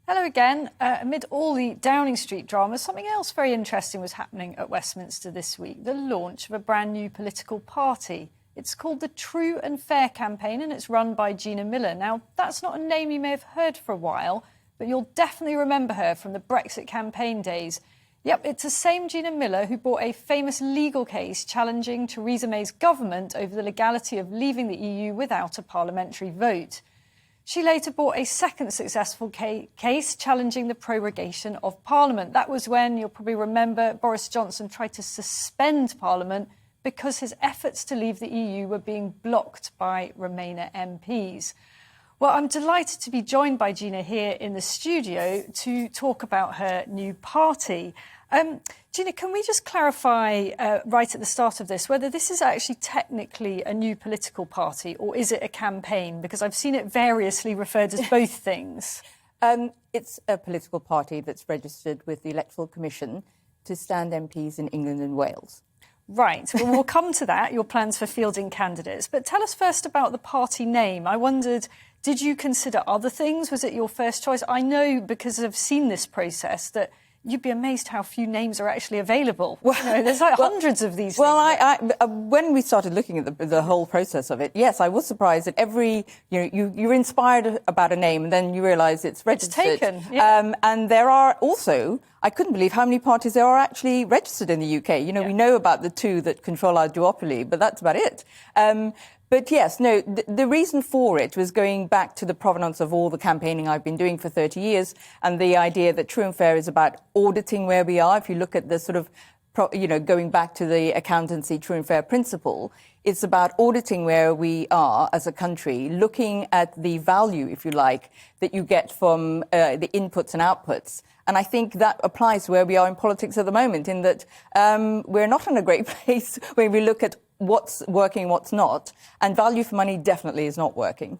Hello again. Amid all the Downing Street drama, something else very interesting was happening at Westminster this week, the launch of a brand new political party. It's called the True and Fair campaign and it's run by Gina Miller. Now, that's not a name you may have heard for a while, but you'll definitely remember her from the Brexit campaign days. Yep, it's the same Gina Miller who brought a famous legal case challenging Theresa May's government over the legality of leaving the EU without a parliamentary vote. She later brought a second successful case challenging the prorogation of Parliament. That was when, you'll probably remember, Boris Johnson tried to suspend Parliament because his efforts to leave the EU were being blocked by Remainer MPs. Well, I'm delighted to be joined by Gina here in the studio to talk about her new party. Gina, can we just clarify right at the start of this whether this is actually technically a new political party or is it a campaign? Because I've seen it variously referred as both things. It's a political party that's registered with the Electoral Commission to stand MPs in England and Wales. Right. Well, we'll come to that, your plans for fielding candidates. But tell us first about the party name. I wondered, did you consider other things? Was it your first choice? I know, because I've seen this process, that you'd be amazed how few names are actually available. Well, there's like hundreds of these things. Well, when we started looking at the whole process of it, yes, I was surprised that you're inspired about a name and then you realise it's registered. It's taken, yeah. And there are also, I couldn't believe how many parties there are actually registered in the UK. We know about the two that control our duopoly, but that's about it. But yes, no, the reason for it was going back to the provenance of all the campaigning I've been doing for 30 years and the idea that True and Fair is about auditing where we are. If you look at the sort of, going back to the accountancy True and Fair principle, it's about auditing where we are as a country, looking at the value, if you like, that you get from the inputs and outputs. And I think that applies to where we are in politics at the moment, in that we're not in a great place when we look at what's working, what's not, and value for money definitely is not working.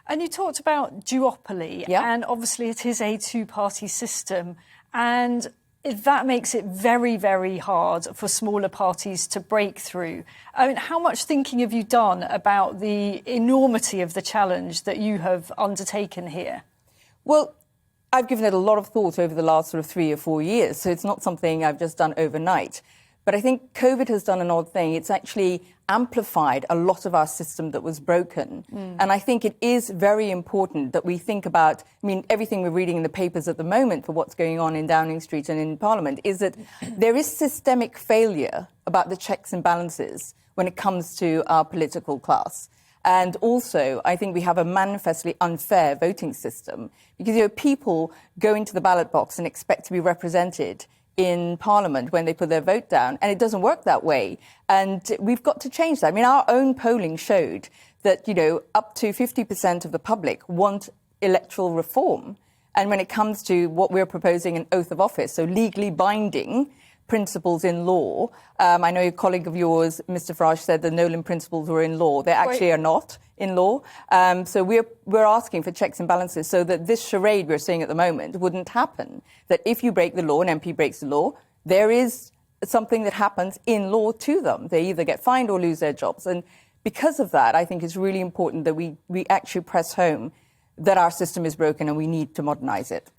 And you talked about duopoly, and obviously it is a two-party system, and that makes it very, very hard for smaller parties to break through. I mean, how much thinking have you done about the enormity of the challenge that you have undertaken here? Well, I've given it a lot of thought over the last sort of 3 or 4 years, so it's not something I've just done overnight. But I think COVID has done an odd thing. It's actually amplified a lot of our system that was broken. And I think it is very important that we think about, everything we're reading in the papers at the moment for what's going on in Downing Street and in Parliament is that there is systemic failure about the checks and balances when it comes to our political class. And also, I think we have a manifestly unfair voting system because, people go into the ballot box and expect to be represented in Parliament when they put their vote down, and it doesn't work that way. And we've got to change that. Our own polling showed that, up to 50% of the public want electoral reform. And when it comes to what we're proposing, an oath of office, so legally binding principles in law. I know a colleague of yours, Mr. Farage, said the Nolan principles were in law. They actually are not in law. So we're asking for checks and balances so that this charade we're seeing at the moment wouldn't happen. That if you break the law, an MP breaks the law, there is something that happens in law to them. They either get fined or lose their jobs. And because of that, I think it's really important that we actually press home that our system is broken and we need to modernise it.